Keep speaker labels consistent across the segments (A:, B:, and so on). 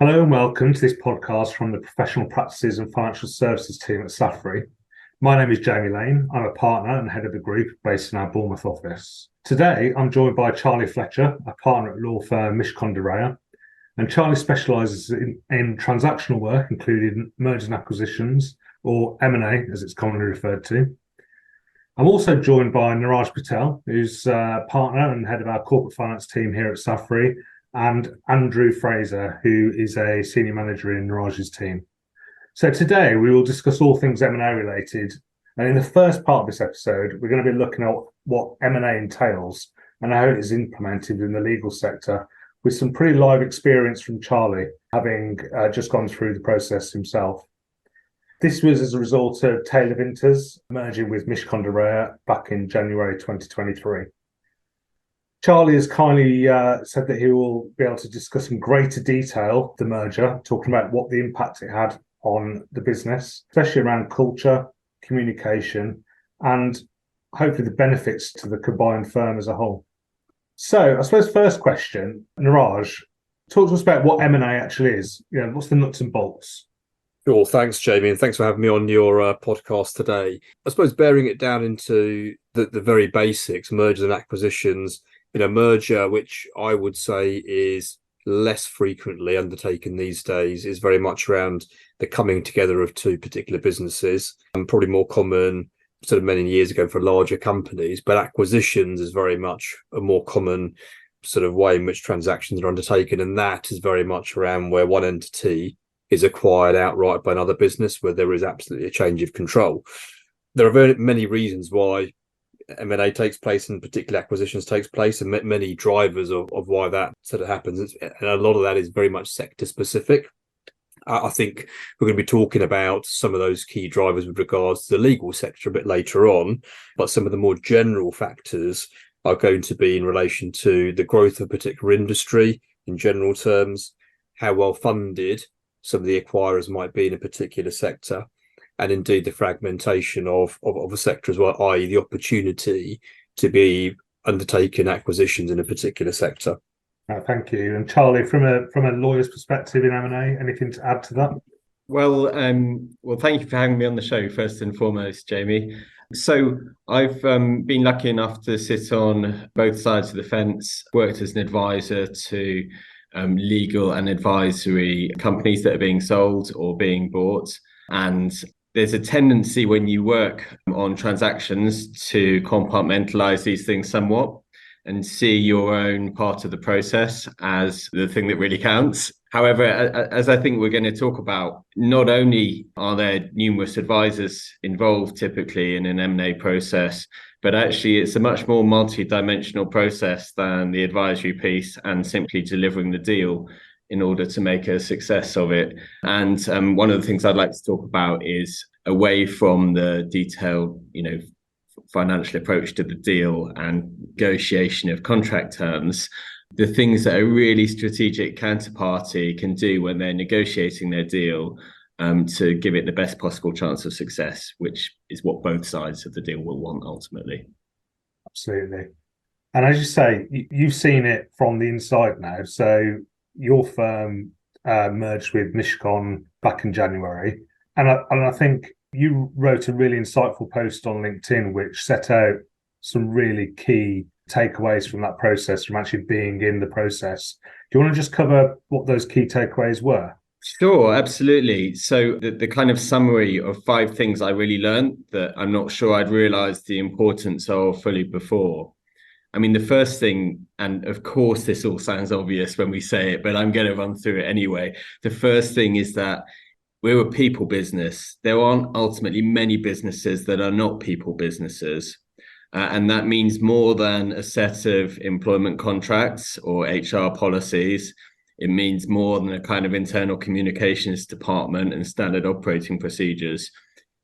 A: Hello and welcome to this podcast from the Professional Practices and Financial Services team at Safri. My name is Jamie Lane. I'm a partner and head of the group based in our Bournemouth office. Today, I'm joined by Charlie Fletcher, a partner at law firm Mishcon de Reya. And Charlie specialises in transactional work, including mergers and acquisitions, or M&A, as it's commonly referred to. I'm also joined by Niraj Patel, who's a partner and head of our corporate finance team here at Safri, and Andrew Fraser, who is a senior manager in Niraj's team. So today we will discuss all things M&A related. And in the first part of this episode, we're going to be looking at what M&A entails and how it is implemented in the legal sector, with some pretty live experience from Charlie, having just gone through the process himself. This was as a result of Taylor Vinters merging with Mishcon de Reya back in January 2023. Charlie has kindly said that he will be able to discuss in greater detail the merger, talking about what the impact it had on the business, especially around culture, communication, and hopefully the benefits to the combined firm as a whole. So I suppose first question, Niraj, talk to us about what M&A actually is. What's the nuts and bolts?
B: Sure, thanks, Jamie, and thanks for having me on your podcast today. I suppose bearing it down into the very basics, mergers and acquisitions, merger, which I would say is less frequently undertaken these days, is very much around the coming together of two particular businesses, and probably more common sort of many years ago for larger companies, but acquisitions is very much a more common sort of way in which transactions are undertaken, and that is very much around where one entity is acquired outright by another business, where there is absolutely a change of control. There are very many reasons why M&A takes place and particular acquisitions takes place, and many drivers of why that sort of happens. And a lot of that is very much sector specific. I think we're going to be talking about some of those key drivers with regards to the legal sector a bit later on, but some of the more general factors are going to be in relation to the growth of a particular industry in general terms, how well funded some of the acquirers might be in a particular sector, and indeed the fragmentation of a sector as well, i.e. the opportunity to be undertaking acquisitions in a particular sector.
A: Thank you. And Charlie, from a lawyer's perspective in M&A, anything to add to that?
C: Well, thank you for having me on the show, first and foremost, Jamie. So I've been lucky enough to sit on both sides of the fence, worked as an advisor to legal and advisory companies that are being sold or being bought. And there's a tendency when you work on transactions to compartmentalize these things somewhat and see your own part of the process as the thing that really counts. However, as I think we're going to talk about, not only are there numerous advisors involved typically in an M&A process, but actually it's a much more multi-dimensional process than the advisory piece and simply delivering the deal in order to make a success of it. And one of the things I'd like to talk about is away from the detailed, financial approach to the deal and negotiation of contract terms, the things that a really strategic counterparty can do when they're negotiating their deal to give it the best possible chance of success, which is what both sides of the deal will want ultimately.
A: Absolutely. And as you say, you've seen it from the inside now. So your firm merged with Mishcon back in January. And I think you wrote a really insightful post on LinkedIn, which set out some really key takeaways from that process, from actually being in the process. Do you want to just cover what those key takeaways were?
C: Sure, absolutely. So the kind of summary of 5 things I really learned that I'm not sure I'd realized the importance of fully before. I mean, the first thing, and of course this all sounds obvious when we say it, but I'm going to run through it anyway. The first thing is that we're a people business. There aren't ultimately many businesses that are not people businesses. And that means more than a set of employment contracts or HR policies. It means more than a kind of internal communications department and standard operating procedures.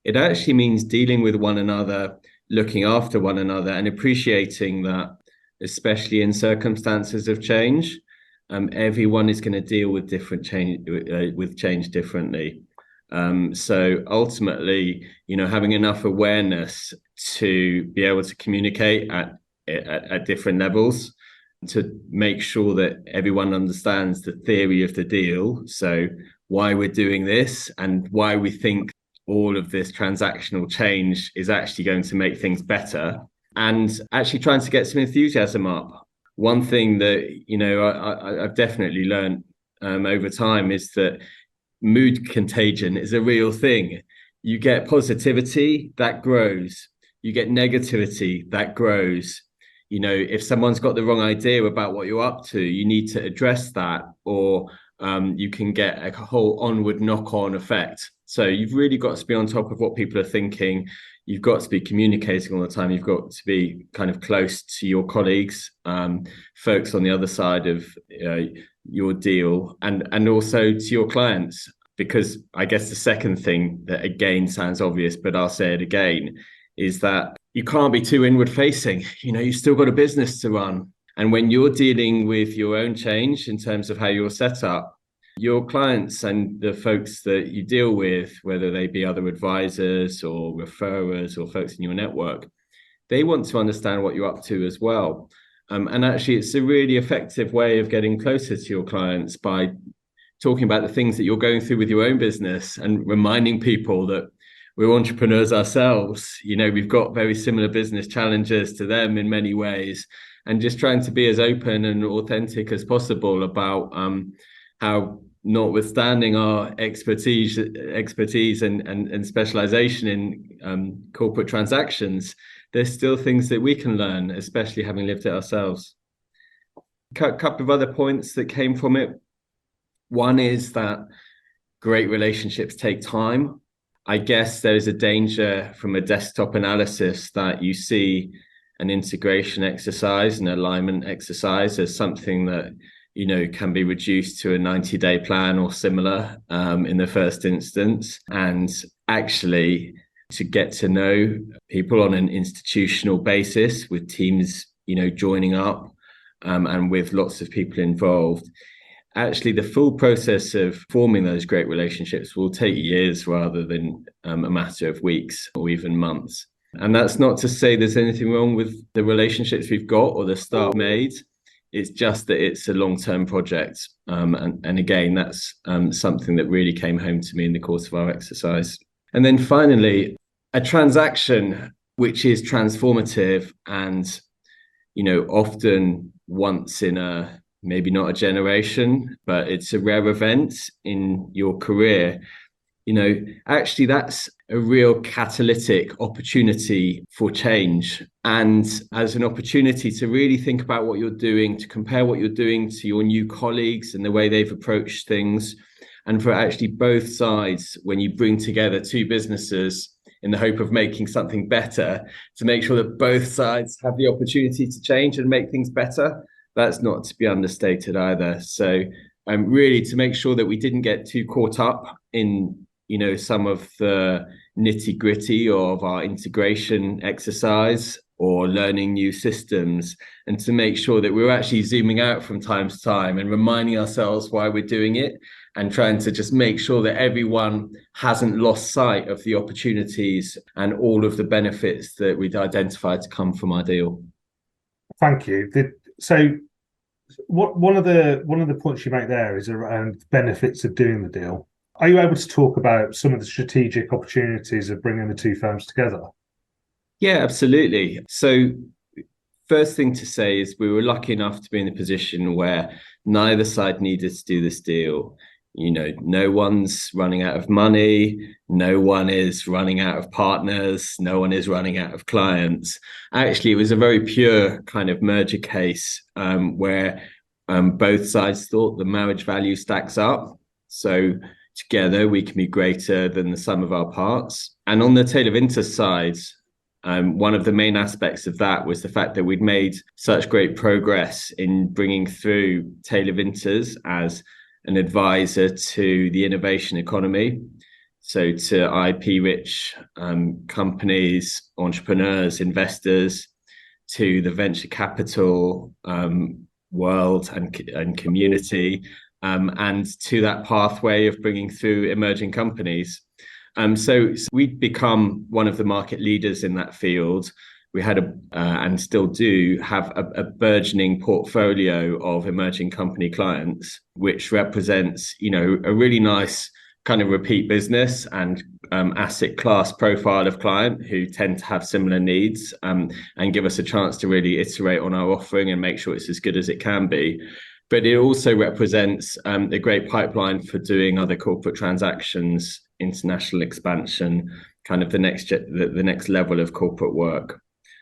C: It actually means dealing with one another, looking after one another, and appreciating that, especially in circumstances of change, everyone is going to deal with change differently. So ultimately, having enough awareness to be able to communicate at different levels, to make sure that everyone understands the theory of the deal. So why we're doing this and why we think all of this transactional change is actually going to make things better, and actually trying to get some enthusiasm up. One thing that, I've definitely learned over time is that mood contagion is a real thing. You get positivity, that grows. You get negativity, that grows. If someone's got the wrong idea about what you're up to, you need to address that, or you can get a whole onward knock-on effect. So you've really got to be on top of what people are thinking. You've got to be communicating all the time. You've got to be kind of close to your colleagues, folks on the other side of your deal, and also to your clients. Because I guess the second thing that again sounds obvious, but I'll say it again, is that you can't be too inward facing. You've still got a business to run. And when you're dealing with your own change in terms of how you're set up, your clients and the folks that you deal with, whether they be other advisors or referrers or folks in your network, they want to understand what you're up to as well. And actually, it's a really effective way of getting closer to your clients by talking about the things that you're going through with your own business and reminding people that we're entrepreneurs ourselves. We've got very similar business challenges to them in many ways, and just trying to be as open and authentic as possible about how, notwithstanding our expertise and specialization in corporate transactions, there's still things that we can learn, especially having lived it ourselves. A couple of other points that came from it. One is that great relationships take time. I guess there's a danger from a desktop analysis that you see an integration exercise, an alignment exercise, as something that can be reduced to a 90-day plan or similar in the first instance. And actually, to get to know people on an institutional basis with teams, joining up and with lots of people involved, actually the full process of forming those great relationships will take years rather than a matter of weeks or even months. And that's not to say there's anything wrong with the relationships we've got or the start made. It's just that it's a long-term project. And again, that's something that really came home to me in the course of our exercise. And then finally, a transaction which is transformative and, often once in a, maybe not a generation, but it's a rare event in your career. Actually, that's a real catalytic opportunity for change, and as an opportunity to really think about what you're doing, to compare what you're doing to your new colleagues and the way they've approached things, and for actually both sides, when you bring together two businesses in the hope of making something better, to make sure that both sides have the opportunity to change and make things better. That's not to be understated either. So really to make sure that we didn't get too caught up in, some of the nitty gritty of our integration exercise or learning new systems, and to make sure that we're actually zooming out from time to time and reminding ourselves why we're doing it, and trying to just make sure that everyone hasn't lost sight of the opportunities and all of the benefits that we'd identified to come from our deal.
A: Thank you. So one of the points you make there is around the benefits of doing the deal. Are you able to talk about some of the strategic opportunities of bringing the two firms together?
C: Yeah, absolutely. So first thing to say is we were lucky enough to be in a position where neither side needed to do this deal. No one's running out of money. No one is running out of partners. No one is running out of clients. Actually, it was a very pure kind of merger case where both sides thought the marriage value stacks up. So together we can be greater than the sum of our parts. And on the Taylor Vinters side, one of the main aspects of that was the fact that we'd made such great progress in bringing through Taylor Vinters as an advisor to the innovation economy. So to IP-rich companies, entrepreneurs, investors, to the venture capital world and community, and to that pathway of bringing through emerging companies. So we'd become one of the market leaders in that field. we had and still do have a burgeoning portfolio of emerging company clients, which represents, a really nice kind of repeat business and asset class profile of client who tend to have similar needs, and give us a chance to really iterate on our offering and make sure it's as good as it can be. But it also represents a great pipeline for doing other corporate transactions, international expansion, kind of the next level of corporate work.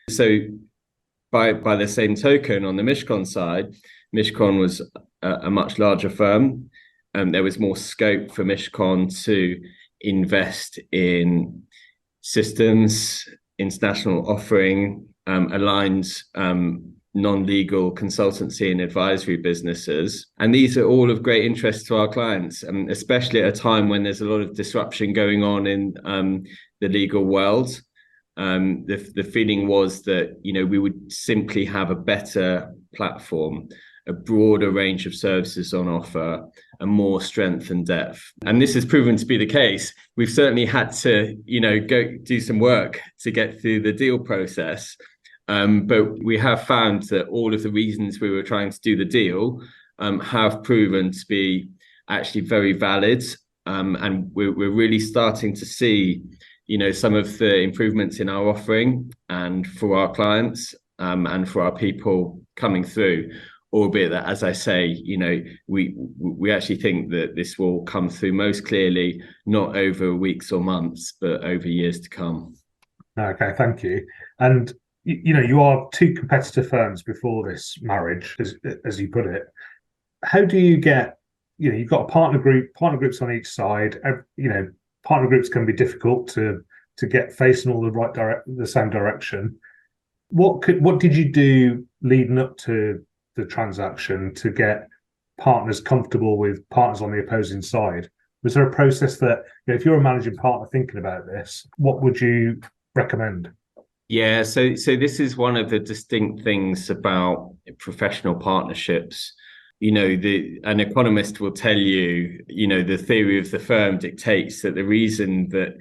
C: So by the same token, on the Mishcon side, Mishcon was a much larger firm. There was more scope for Mishcon to invest in systems, international offering, aligned non-legal consultancy and advisory businesses. And these are all of great interest to our clients, especially at a time when there's a lot of disruption going on in the legal world. The feeling was that, we would simply have a better platform, a broader range of services on offer, and more strength and depth. And this has proven to be the case. We've certainly had to, go do some work to get through the deal process. But we have found that all of the reasons we were trying to do the deal have proven to be actually very valid. And we're really starting to see, some of the improvements in our offering and for our clients and for our people coming through, albeit that, as I say, we actually think that this will come through most clearly, not over weeks or months, but over years to come.
A: Okay, thank you. And, you are two competitor firms before this marriage, as you put it. How do you get, you've got a partner groups on each side. Partner groups can be difficult to get facing all the same direction. What did you do leading up to the transaction to get partners comfortable with partners on the opposing side? Was there a process that, if you're a managing partner thinking about this, what would you recommend?
C: Yeah, so this is one of the distinct things about professional partnerships. An economist will tell you, the theory of the firm dictates that the reason that,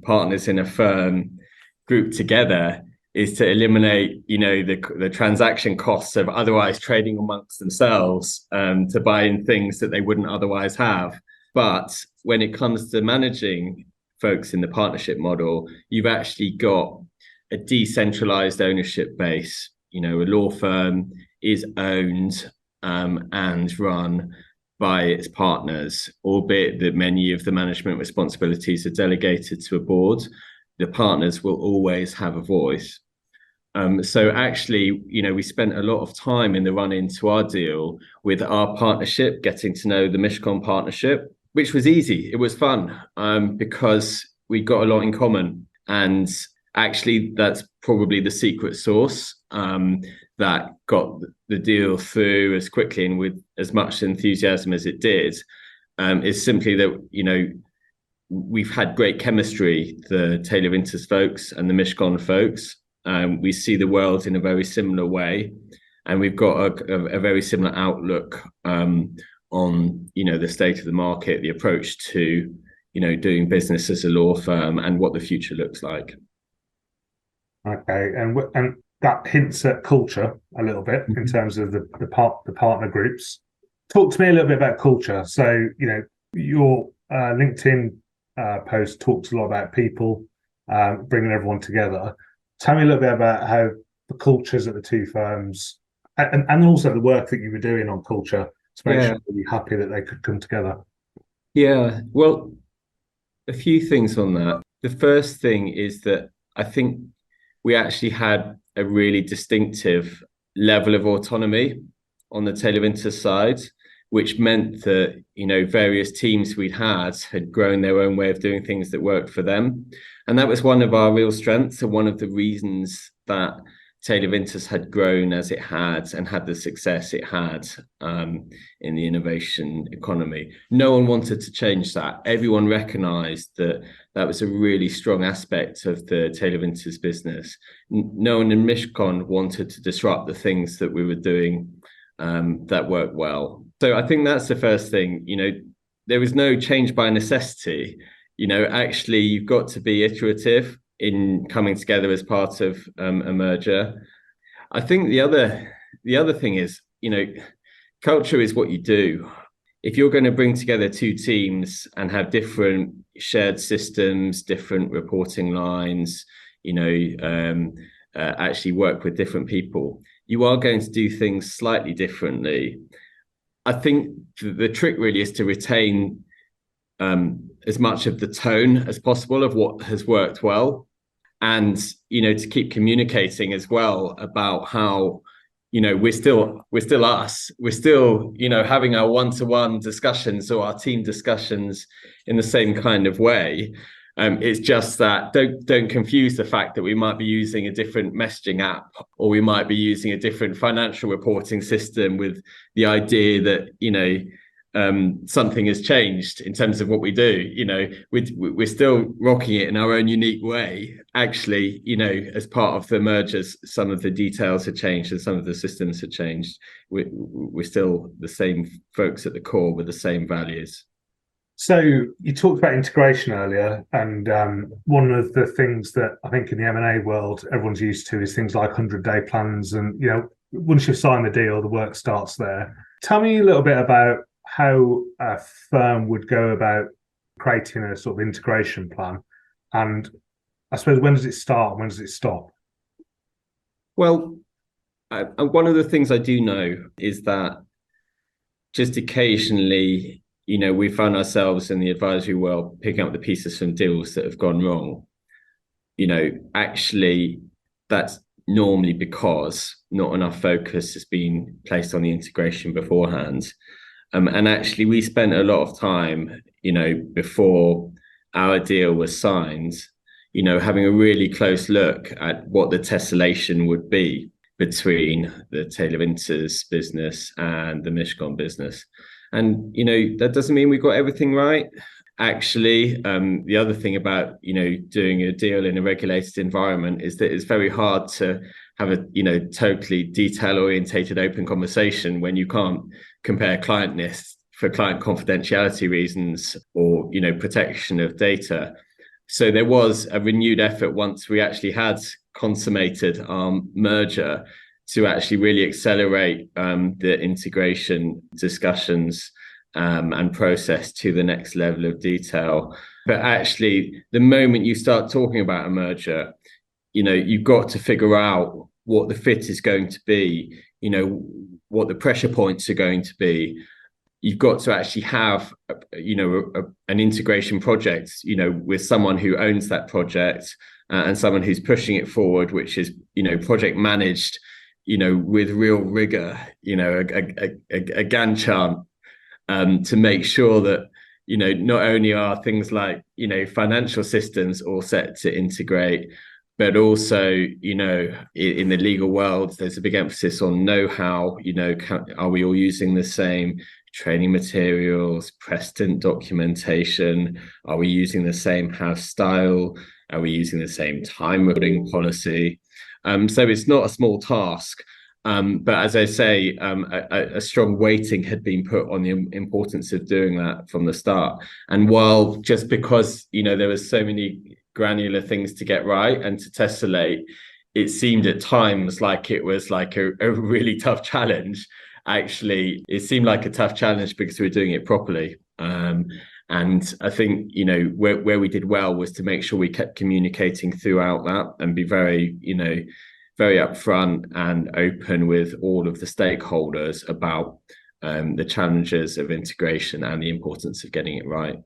C: partners in a firm group together is to eliminate, the transaction costs of otherwise trading amongst themselves, to buy in things that they wouldn't otherwise have. But when it comes to managing folks in the partnership model, you've actually got a decentralized ownership base. A law firm is owned and run by its partners, albeit that many of the management responsibilities are delegated to a board. The partners will always have a voice. So actually, we spent a lot of time in the run into our deal with our partnership, getting to know the Mishcon partnership, which was easy. It was fun because we got a lot in common. And actually, that's probably the secret sauce that got the deal through as quickly and with as much enthusiasm as it did, is simply that, we've had great chemistry, the Taylor Winters folks and the Mishcon folks. We see the world in a very similar way, and we've got a very similar outlook on, the state of the market, the approach to, doing business as a law firm and what the future looks like.
A: Okay, and that hints at culture a little bit in terms of the partner groups. Talk to me a little bit about culture. So, your LinkedIn post talks a lot about people, bringing everyone together. Tell me a little bit about how the cultures at the two firms, and also the work that you were doing on culture to make sure that you're happy that they could come together.
C: Yeah, well, a few things on that. The first thing is that I think we actually had a really distinctive level of autonomy on the Taylor Winters side, which meant that, various teams we'd had grown their own way of doing things that worked for them. And that was one of our real strengths and one of the reasons that Taylor Winters had grown as it had and had the success it had in the innovation economy. No one wanted to change that. Everyone recognized that that was a really strong aspect of the Taylor Winters business. No one in Mishcon wanted to disrupt the things that we were doing that worked well. So I think that's the first thing. There was no change by necessity. Actually, you've got to be iterative in coming together as part of a merger. I think the other thing is, culture is what you do. If you're going to bring together two teams and have different shared systems, different reporting lines, actually work with different people, you are going to do things slightly differently. I think the trick really is to retain as much of the tone as possible of what has worked well, and to keep communicating as well about how we're still us, we're still having our one-to-one discussions or our team discussions in the same kind of way. It's just that don't confuse the fact that we might be using a different messaging app, or we might be using a different financial reporting system, with the idea that something has changed in terms of what we do. We're still rocking it in our own unique way. Actually, as part of the mergers, some of the details have changed and some of the systems have changed. We're still the same folks at the core with the same values.
A: So you talked about integration earlier, and one of the things that I think in the M&A world everyone's used to is things like 100-day plans, and once you've signed the deal, the work starts there. Tell me a little bit about how a firm would go about creating a sort of integration plan, and I suppose, when does it start and when does it stop?
C: Well, one of the things I do know is that just occasionally, we found ourselves in the advisory world picking up the pieces from deals that have gone wrong. Actually, that's normally because not enough focus has been placed on the integration beforehand. And actually, we spent a lot of time, before our deal was signed, having a really close look at what the tessellation would be between the Taylor Vinters business and the Mishcon business. And, that doesn't mean we got everything right. Actually, the other thing about, doing a deal in a regulated environment is that it's very hard to have a, totally detail-orientated open conversation when you can't compare client lists for client confidentiality reasons or, protection of data. So there was a renewed effort once we actually had consummated our merger to actually really accelerate the integration discussions and process to the next level of detail. But actually, the moment you start talking about a merger, you've got to figure out what the fit is going to be, what the pressure points are going to be. You've got to actually have, an integration project, with someone who owns that project and someone who's pushing it forward, which is, project managed, with real rigor, a Gantt chart, to make sure that, not only are things like, financial systems all set to integrate, but also, in the legal world, there's a big emphasis on know-how. Are we all using the same training materials, precedent documentation? Are we using the same house style? Are we using the same time recording policy? So it's not a small task. But as I say, a strong weighting had been put on the importance of doing that from the start. And while just because, there were so many granular things to get right and to tessellate, it seemed at times like it was like a really tough challenge. Actually, it seemed like a tough challenge because we were doing it properly. And I think, where we did well was to make sure we kept communicating throughout that and be very, very upfront and open with all of the stakeholders about the challenges of integration and the importance of getting it right.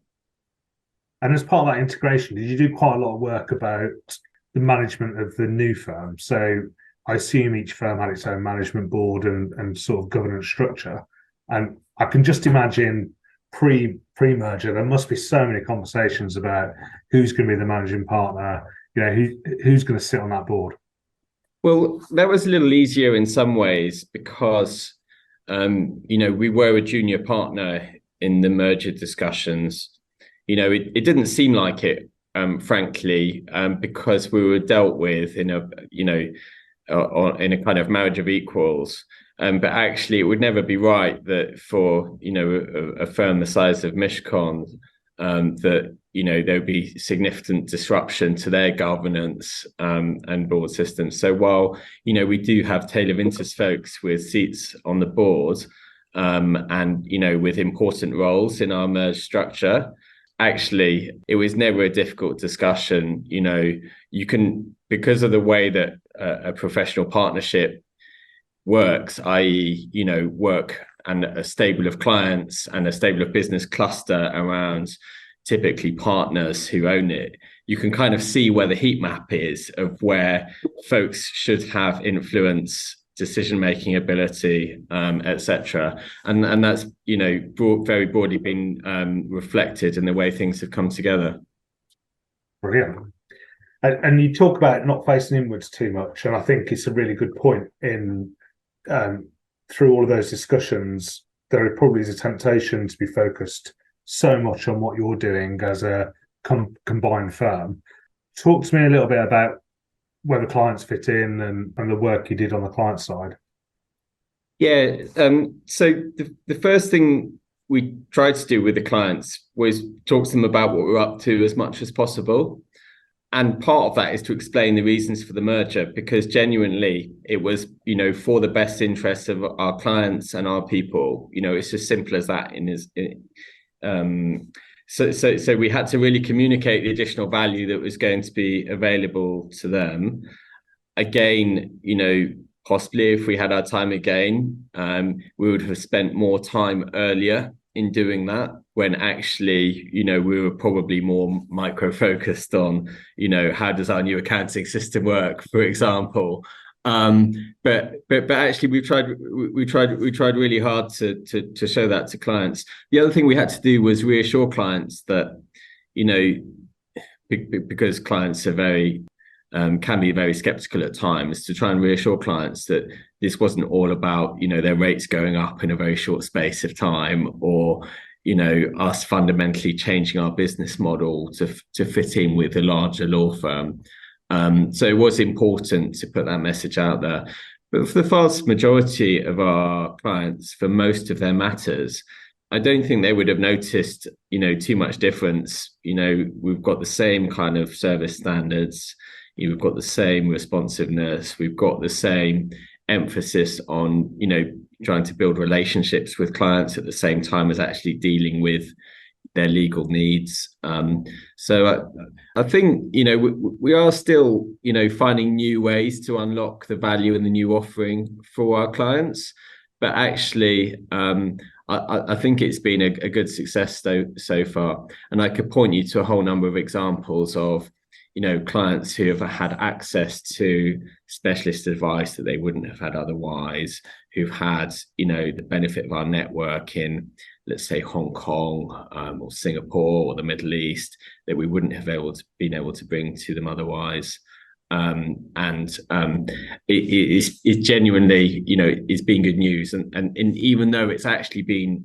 A: And as part of that integration, did you do quite a lot of work about the management of the new firm? So I assume each firm had its own management board and sort of governance structure. And I can just imagine pre-merger, there must be so many conversations about who's going to be the managing partner, who's going to sit on that board.
C: Well, that was a little easier in some ways because, we were a junior partner in the merger discussions. It didn't seem like it, frankly, because we were dealt with in a kind of marriage of equals. But actually, it would never be right that for, a firm the size of Mishcon, that there'll be significant disruption to their governance and board systems. So while we do have tailor interest folks with seats on the board and with important roles in our merged structure, actually it was never a difficult discussion. You can, because of the way that a professional partnership works, i.e. work and a stable of clients and a stable of business cluster around typically partners who own it, you can kind of see where the heat map is of where folks should have influence, decision-making ability, etc. And that's, very broadly been reflected in the way things have come together.
A: Brilliant. And you talk about not facing inwards too much, and I think it's a really good point in through all of those discussions, there probably is a temptation to be focused so much on what you're doing as a combined firm. Talk to me a little bit about where the clients fit in and the work you did on the client side.
C: Yeah. So the first thing we tried to do with the clients was talk to them about what we're up to as much as possible. And part of that is to explain the reasons for the merger, because genuinely it was, for the best interests of our clients and our people. It's as simple as that. So we had to really communicate the additional value that was going to be available to them. Again, possibly if we had our time again, we would have spent more time earlier in doing that, when actually, we were probably more micro-focused on, how does our new accounting system work, for example. But actually we tried really hard to show that to clients. The other thing we had to do was reassure clients that, because clients are can be very skeptical at times, to try and reassure clients that this wasn't all about, their rates going up in a very short space of time, or, us fundamentally changing our business model to fit in with a larger law firm. So it was important to put that message out there. But for the vast majority of our clients, for most of their matters, I don't think they would have noticed, too much difference. We've got the same kind of service standards. We've got the same responsiveness. We've got the same emphasis on, trying to build relationships with clients at the same time as actually dealing with their legal needs. So I think, we are still, finding new ways to unlock the value in the new offering for our clients. But actually, I think it's been a good success so far. And I could point you to a whole number of examples of, clients who have had access to specialist advice that they wouldn't have had otherwise, who've had, the benefit of our network in, let's say, Hong Kong or Singapore or the Middle East, that we wouldn't have been able to bring to them otherwise. It genuinely, it's been good news. And even though it's actually been,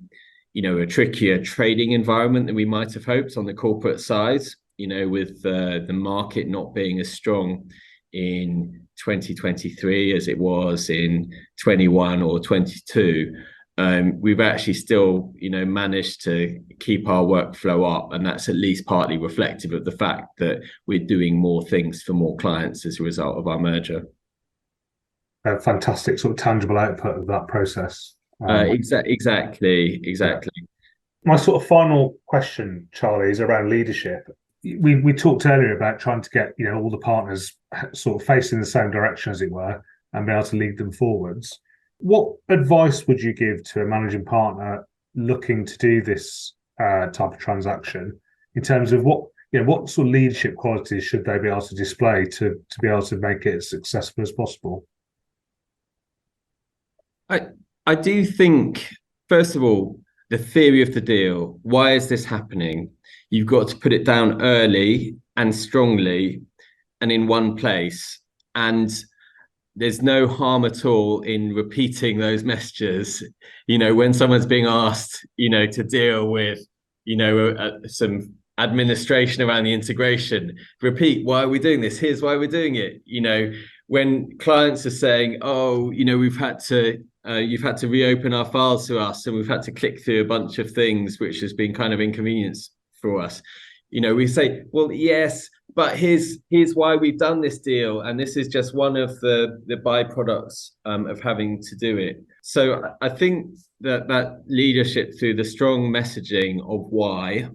C: a trickier trading environment than we might have hoped on the corporate side, with the market not being as strong in 2023 as it was in 21 or 22, we've actually still, managed to keep our workflow up. And that's at least partly reflective of the fact that we're doing more things for more clients as a result of our merger.
A: A fantastic sort of tangible output of that process.
C: Exactly.
A: My sort of final question, Charlie, is around leadership. We talked earlier about trying to get, all the partners sort of facing the same direction, as it were, and be able to lead them forwards. What advice would you give to a managing partner looking to do this type of transaction, in terms of what sort of leadership qualities should they be able to display to be able to make it as successful as possible?
C: I do think, first of all, the theory of the deal. Why is this happening? You've got to put it down early and strongly and in one place. And there's no harm at all in repeating those messages, when someone's being asked, to deal with, some administration around the integration. Repeat, why are we doing this? Here's why we're doing it. When clients are saying, oh, you've had to reopen our files to us, and we've had to click through a bunch of things, which has been kind of inconvenience for us. We say, well, yes, but here's why we've done this deal, and this is just one of the byproducts of having to do it. So I think that leadership through the strong messaging of why,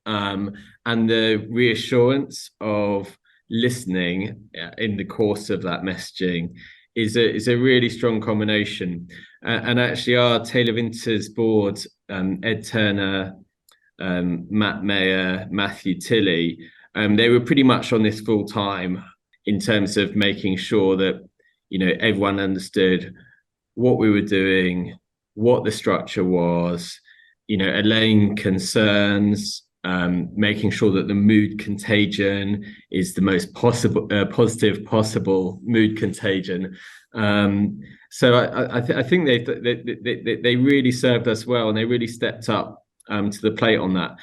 C: and the reassurance of listening in the course of that messaging is a really strong combination. And actually, our Taylor Vinters board, Ed Turner, Matt Mayer, Matthew Tilley, they were pretty much on this full time in terms of making sure that everyone understood what we were doing, what the structure was, allaying concerns, making sure that the mood contagion is the most positive possible mood contagion. So I think they really served us well, and they really stepped up to the plate on that.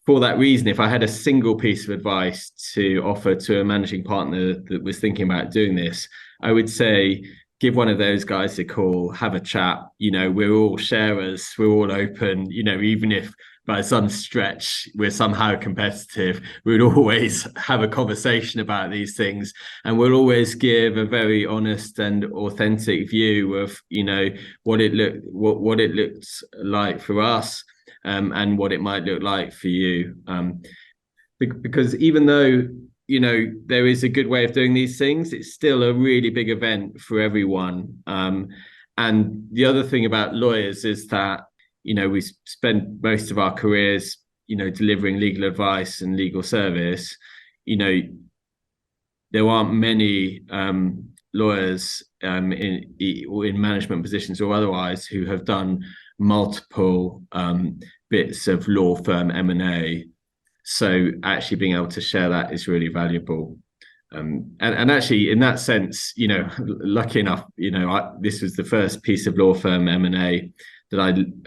C: For that reason, if I had a single piece of advice to offer to a managing partner that was thinking about doing this, I would say, give one of those guys a call, have a chat. We're all sharers, we're all open. Even if by some stretch we're somehow competitive, we'd always have a conversation about these things, and we'll always give a very honest and authentic view of what it looks like for us, and what it might look like for you. Because even though there is a good way of doing these things, it's still a really big event for everyone. And the other thing about lawyers is that, we spend most of our careers, delivering legal advice and legal service. There aren't many lawyers in management positions or otherwise who have done multiple bits of law firm M&A. So actually being able to share that is really valuable. And actually, in that sense, lucky enough, this was the first piece of law firm M&A that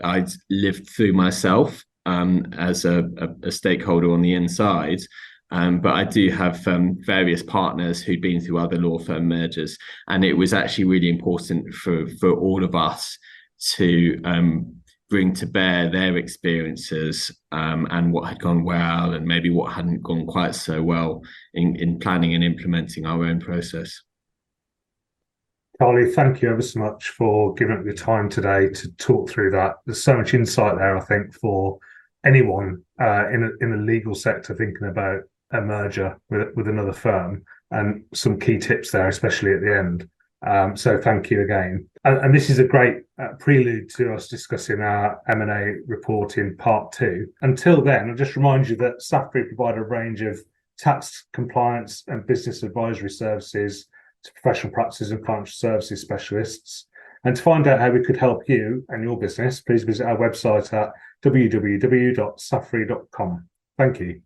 C: I'd lived through myself as a stakeholder on the inside. But I do have various partners who'd been through other law firm mergers, and it was actually really important for all of us to bring to bear their experiences, and what had gone well and maybe what hadn't gone quite so well in planning and implementing our own process.
A: Charlie, thank you ever so much for giving up your time today to talk through that. There's so much insight there, I think, for anyone in the legal sector thinking about a merger with another firm, and some key tips there, especially at the end. So thank you again. And this is a great prelude to us discussing our M&A report in part 2. Until then, I'll just remind you that Safri provide a range of tax, compliance and business advisory services to professional practices and financial services specialists. And to find out how we could help you and your business, please visit our website at www.safri.com. Thank you.